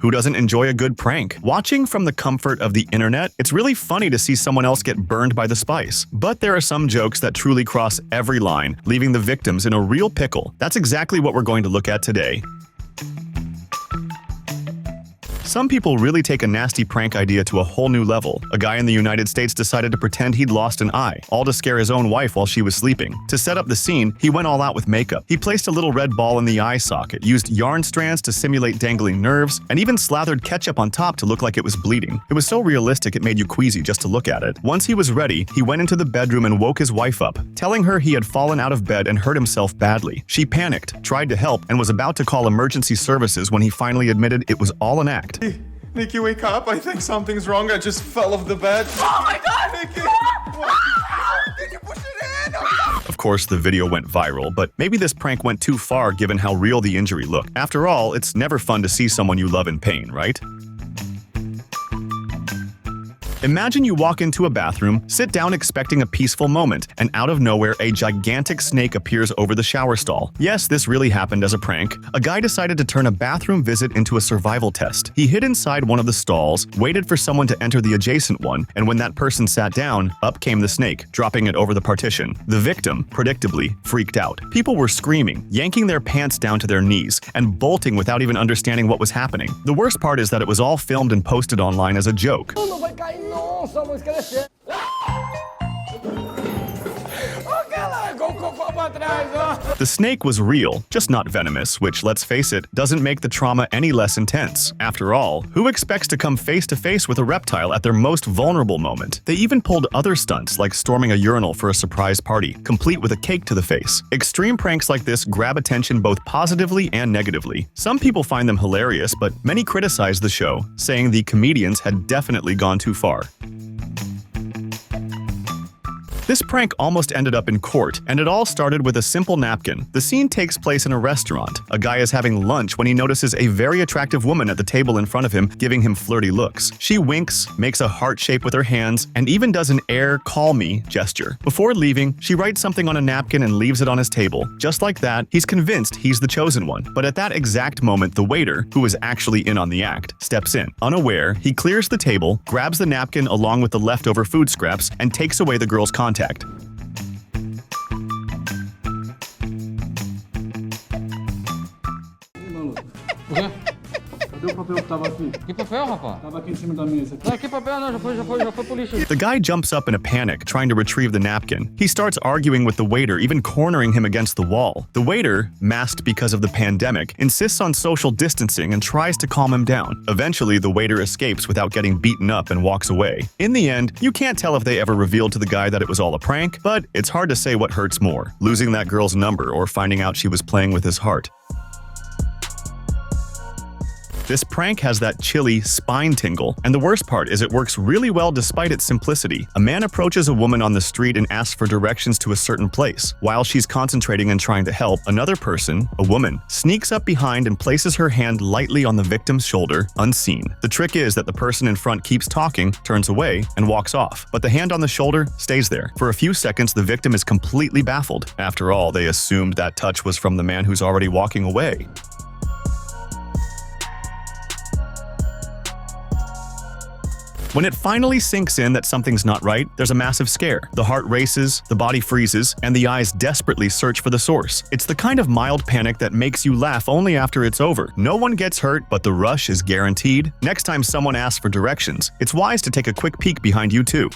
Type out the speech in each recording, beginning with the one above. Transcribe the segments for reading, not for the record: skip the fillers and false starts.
Who doesn't enjoy a good prank? Watching from the comfort of the internet, it's really funny to see someone else get burned by the spice. But there are some jokes that truly cross every line, leaving the victims in a real pickle. That's exactly what we're going to look at today. Some people really take a nasty prank idea to a whole new level. A guy in the United States decided to pretend he'd lost an eye, all to scare his own wife while she was sleeping. To set up the scene, he went all out with makeup. He placed a little red ball in the eye socket, used yarn strands to simulate dangling nerves, and even slathered ketchup on top to look like it was bleeding. It was so realistic it made you queasy just to look at it. Once he was ready, he went into the bedroom and woke his wife up, telling her he had fallen out of bed and hurt himself badly. She panicked, tried to help, and was about to call emergency services when he finally admitted it was all an act. Nikki, wake up. I think something's wrong. I just fell off the bed. Oh my god! Nikki! Did you push it in? Of course, the video went viral, but maybe this prank went too far given how real the injury looked. After all, it's never fun to see someone you love in pain, right? Imagine you walk into a bathroom, sit down expecting a peaceful moment, and out of nowhere, a gigantic snake appears over the shower stall. Yes, this really happened as a prank. A guy decided to turn a bathroom visit into a survival test. He hid inside one of the stalls, waited for someone to enter the adjacent one, and when that person sat down, up came the snake, dropping it over the partition. The victim, predictably, freaked out. People were screaming, yanking their pants down to their knees, and bolting without even understanding what was happening. The worst part is that it was all filmed and posted online as a joke. Não vai cair não, só vou esquecer. The snake was real, just not venomous, which, let's face it, doesn't make the trauma any less intense. After all, who expects to come face to face with a reptile at their most vulnerable moment? They even pulled other stunts, like storming a urinal for a surprise party, complete with a cake to the face. Extreme pranks like this grab attention both positively and negatively. Some people find them hilarious, but many criticize the show, saying the comedians had definitely gone too far. This prank almost ended up in court, and it all started with a simple napkin. The scene takes place in a restaurant. A guy is having lunch when he notices a very attractive woman at the table in front of him, giving him flirty looks. She winks, makes a heart shape with her hands, and even does an call me gesture. Before leaving, she writes something on a napkin and leaves it on his table. Just like that, he's convinced he's the chosen one. But at that exact moment, the waiter, who is actually in on the act, steps in. Unaware, he clears the table, grabs the napkin along with the leftover food scraps, and takes away the girl's contact. O quê? Cadê o papel que tava aqui? Que papel, rapaz? Tava aqui em cima da mesa. Não, que papel não, já foi pro lixo. The guy jumps up in a panic, trying to retrieve the napkin. He starts arguing with the waiter, even cornering him against the wall. The waiter, masked because of the pandemic, insists on social distancing and tries to calm him down. Eventually, the waiter escapes without getting beaten up and walks away. In the end, you can't tell if they ever revealed to the guy that it was all a prank, but it's hard to say what hurts more, losing that girl's number or finding out she was playing with his heart. This prank has that chilly spine tingle, and the worst part is it works really well despite its simplicity. A man approaches a woman on the street and asks for directions to a certain place. While she's concentrating and trying to help, another person, a woman, sneaks up behind and places her hand lightly on the victim's shoulder, unseen. The trick is that the person in front keeps talking, turns away, and walks off, but the hand on the shoulder stays there. For a few seconds, the victim is completely baffled. After all, they assumed that touch was from the man who's already walking away. When it finally sinks in that something's not right, there's a massive scare. The heart races, the body freezes, and the eyes desperately search for the source. It's the kind of mild panic that makes you laugh only after it's over. No one gets hurt, but the rush is guaranteed. Next time someone asks for directions, it's wise to take a quick peek behind you too.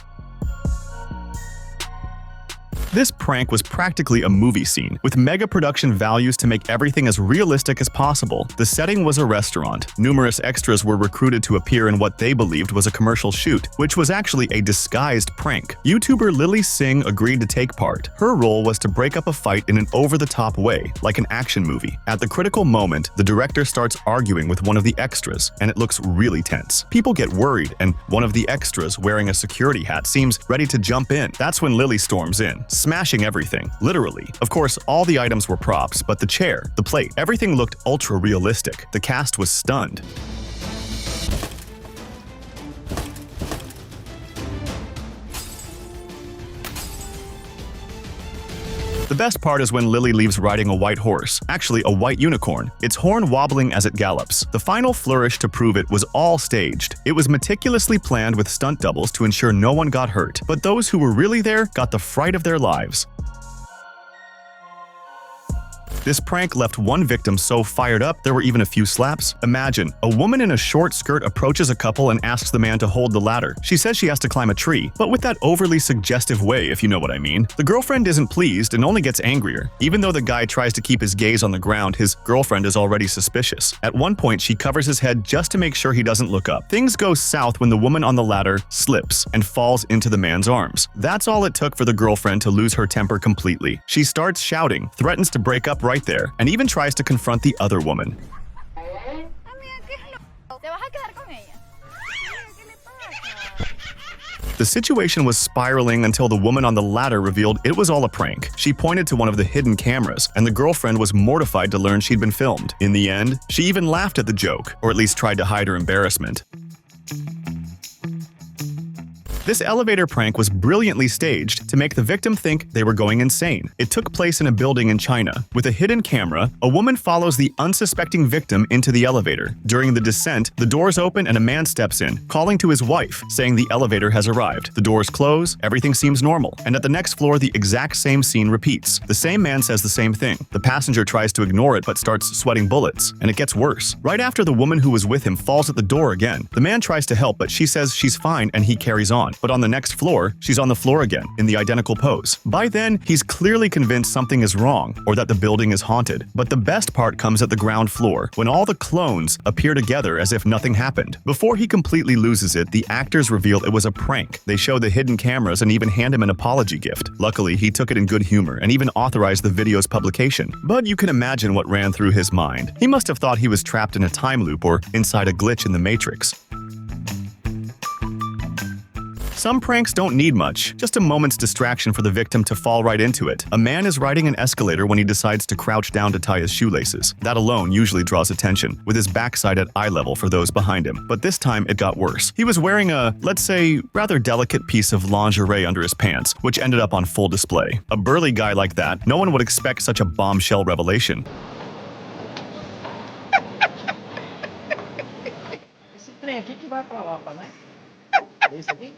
This prank was practically a movie scene, with mega production values to make everything as realistic as possible. The setting was a restaurant. Numerous extras were recruited to appear in what they believed was a commercial shoot, which was actually a disguised prank. YouTuber Lily Singh agreed to take part. Her role was to break up a fight in an over-the-top way, like an action movie. At the critical moment, the director starts arguing with one of the extras, and it looks really tense. People get worried, and one of the extras, wearing a security hat, seems ready to jump in. That's when Lily storms in, smashing everything, literally. Of course, all the items were props, but the chair, the plate, everything looked ultra-realistic. The cast was stunned. The best part is when Lily leaves riding a white horse, actually a white unicorn, its horn wobbling as it gallops. The final flourish to prove it was all staged. It was meticulously planned with stunt doubles to ensure no one got hurt, but those who were really there got the fright of their lives. This prank left one victim so fired up there were even a few slaps. Imagine, a woman in a short skirt approaches a couple and asks the man to hold the ladder. She says she has to climb a tree, but with that overly suggestive way, if you know what I mean. The girlfriend isn't pleased and only gets angrier. Even though the guy tries to keep his gaze on the ground, his girlfriend is already suspicious. At one point, she covers his head just to make sure he doesn't look up. Things go south when the woman on the ladder slips and falls into the man's arms. That's all it took for the girlfriend to lose her temper completely. She starts shouting, threatens to break up right there, and even tries to confront the other woman. The situation was spiraling until the woman on the ladder revealed it was all a prank. She pointed to one of the hidden cameras, and the girlfriend was mortified to learn she'd been filmed. In the end, she even laughed at the joke, or at least tried to hide her embarrassment. This elevator prank was brilliantly staged to make the victim think they were going insane. It took place in a building in China. With a hidden camera, a woman follows the unsuspecting victim into the elevator. During the descent, the doors open and a man steps in, calling to his wife, saying the elevator has arrived. The doors close, everything seems normal, and at the next floor the exact same scene repeats. The same man says the same thing. The passenger tries to ignore it but starts sweating bullets, and it gets worse. Right after the woman who was with him falls at the door again. The man tries to help, but she says she's fine and he carries on. But on the next floor, she's on the floor again, in the identical pose. By then, he's clearly convinced something is wrong, or that the building is haunted. But the best part comes at the ground floor, when all the clones appear together as if nothing happened. Before he completely loses it, the actors reveal it was a prank. They show the hidden cameras and even hand him an apology gift. Luckily, he took it in good humor and even authorized the video's publication. But you can imagine what ran through his mind. He must have thought he was trapped in a time loop or inside a glitch in the Matrix. Some pranks don't need much, just a moment's distraction for the victim to fall right into it. A man is riding an escalator when he decides to crouch down to tie his shoelaces. That alone usually draws attention, with his backside at eye level for those behind him. But this time it got worse. He was wearing a, let's say, rather delicate piece of lingerie under his pants, which ended up on full display. A burly guy like that, no one would expect such a bombshell revelation. Esse trem aqui que vai pra lá, né? Esse aqui?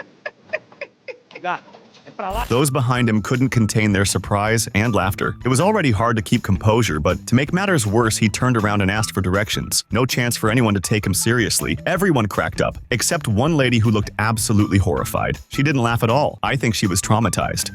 Those behind him couldn't contain their surprise and laughter. It was already hard to keep composure, but to make matters worse, he turned around and asked for directions. No chance for anyone to take him seriously. Everyone cracked up, except one lady who looked absolutely horrified. She didn't laugh at all. I think she was traumatized.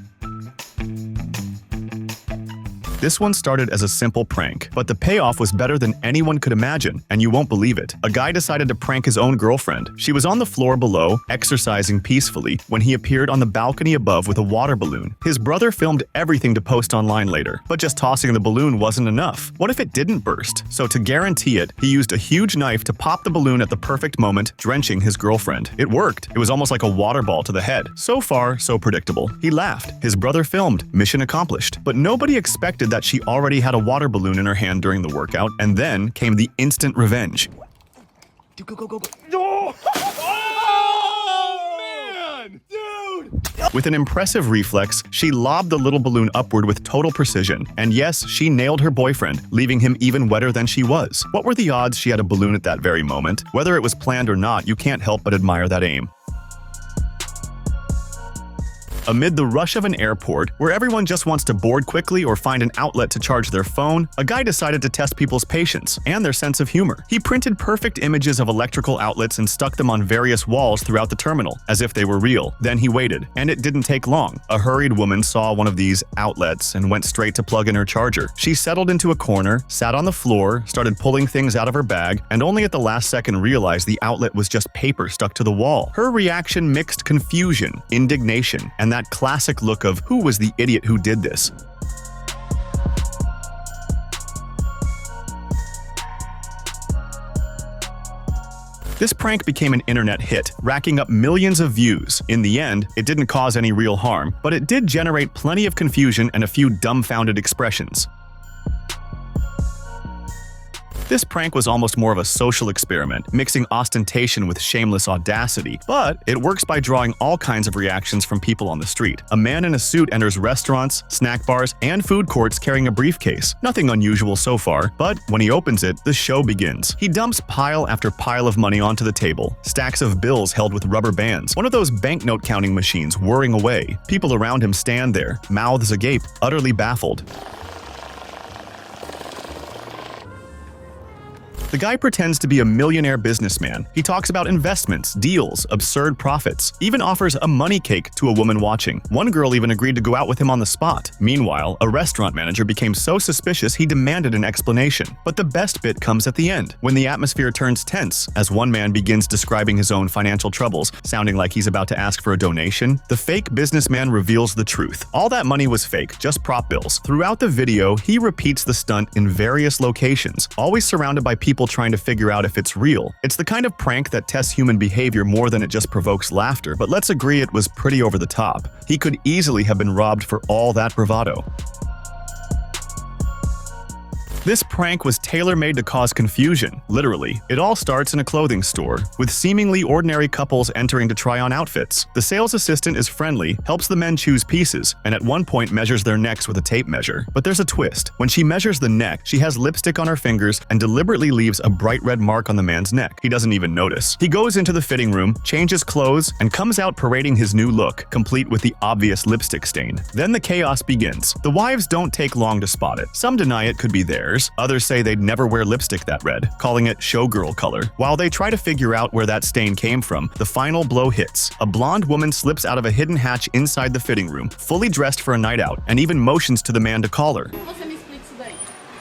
This one started as a simple prank, but the payoff was better than anyone could imagine, and you won't believe it. A guy decided to prank his own girlfriend. She was on the floor below, exercising peacefully, when he appeared on the balcony above with a water balloon. His brother filmed everything to post online later, but just tossing the balloon wasn't enough. What if it didn't burst? So to guarantee it, he used a huge knife to pop the balloon at the perfect moment, drenching his girlfriend. It worked. It was almost like a water ball to the head. So far, so predictable. He laughed. His brother filmed. Mission accomplished. But nobody expected that she already had a water balloon in her hand during the workout, and then came the instant revenge. Go. With an impressive reflex, she lobbed the little balloon upward with total precision. And yes, she nailed her boyfriend, leaving him even wetter than she was. What were the odds she had a balloon at that very moment? Whether it was planned or not, you can't help but admire that aim. Amid the rush of an airport, where everyone just wants to board quickly or find an outlet to charge their phone, a guy decided to test people's patience and their sense of humor. He printed perfect images of electrical outlets and stuck them on various walls throughout the terminal, as if they were real. Then he waited, and it didn't take long. A hurried woman saw one of these outlets and went straight to plug in her charger. She settled into a corner, sat on the floor, started pulling things out of her bag, and only at the last second realized the outlet was just paper stuck to the wall. Her reaction mixed confusion, indignation, and that classic look of who was the idiot who did this. This prank became an internet hit, racking up millions of views. In the end, it didn't cause any real harm, but it did generate plenty of confusion and a few dumbfounded expressions. This prank was almost more of a social experiment, mixing ostentation with shameless audacity, but it works by drawing all kinds of reactions from people on the street. A man in a suit enters restaurants, snack bars, and food courts carrying a briefcase. Nothing unusual so far, but when he opens it, the show begins. He dumps pile after pile of money onto the table, stacks of bills held with rubber bands, one of those banknote counting machines whirring away. People around him stand there, mouths agape, utterly baffled. The guy pretends to be a millionaire businessman. He talks about investments, deals, absurd profits, even offers a money cake to a woman watching. One girl even agreed to go out with him on the spot. Meanwhile, a restaurant manager became so suspicious he demanded an explanation. But the best bit comes at the end, when the atmosphere turns tense, as one man begins describing his own financial troubles, sounding like he's about to ask for a donation. The fake businessman reveals the truth. All that money was fake, just prop bills. Throughout the video, he repeats the stunt in various locations, always surrounded by people trying to figure out if it's real. It's the kind of prank that tests human behavior more than it just provokes laughter, but let's agree it was pretty over the top. He could easily have been robbed for all that bravado. This prank was tailor-made to cause confusion, literally. It all starts in a clothing store, with seemingly ordinary couples entering to try on outfits. The sales assistant is friendly, helps the men choose pieces, and at one point measures their necks with a tape measure. But there's a twist. When she measures the neck, she has lipstick on her fingers and deliberately leaves a bright red mark on the man's neck. He doesn't even notice. He goes into the fitting room, changes clothes, and comes out parading his new look, complete with the obvious lipstick stain. Then the chaos begins. The wives don't take long to spot it. Some deny it could be theirs. Others say they'd never wear lipstick that red, calling it showgirl color. While they try to figure out where that stain came from, the final blow hits. A blonde woman slips out of a hidden hatch inside the fitting room, fully dressed for a night out, and even motions to the man to call her. Você me explica isso daí.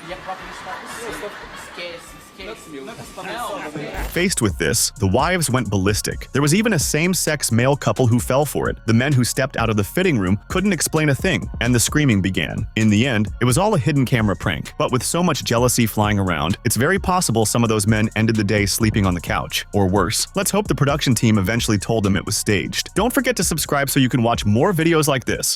E a própria história. Esquece. Faced with this, the wives went ballistic. There was even a same-sex male couple who fell for it. The men who stepped out of the fitting room couldn't explain a thing, and the screaming began. In the end, it was all a hidden camera prank, but with so much jealousy flying around, it's very possible some of those men ended the day sleeping on the couch, or worse. Let's hope the production team eventually told them it was staged. Don't forget to subscribe so you can watch more videos like this.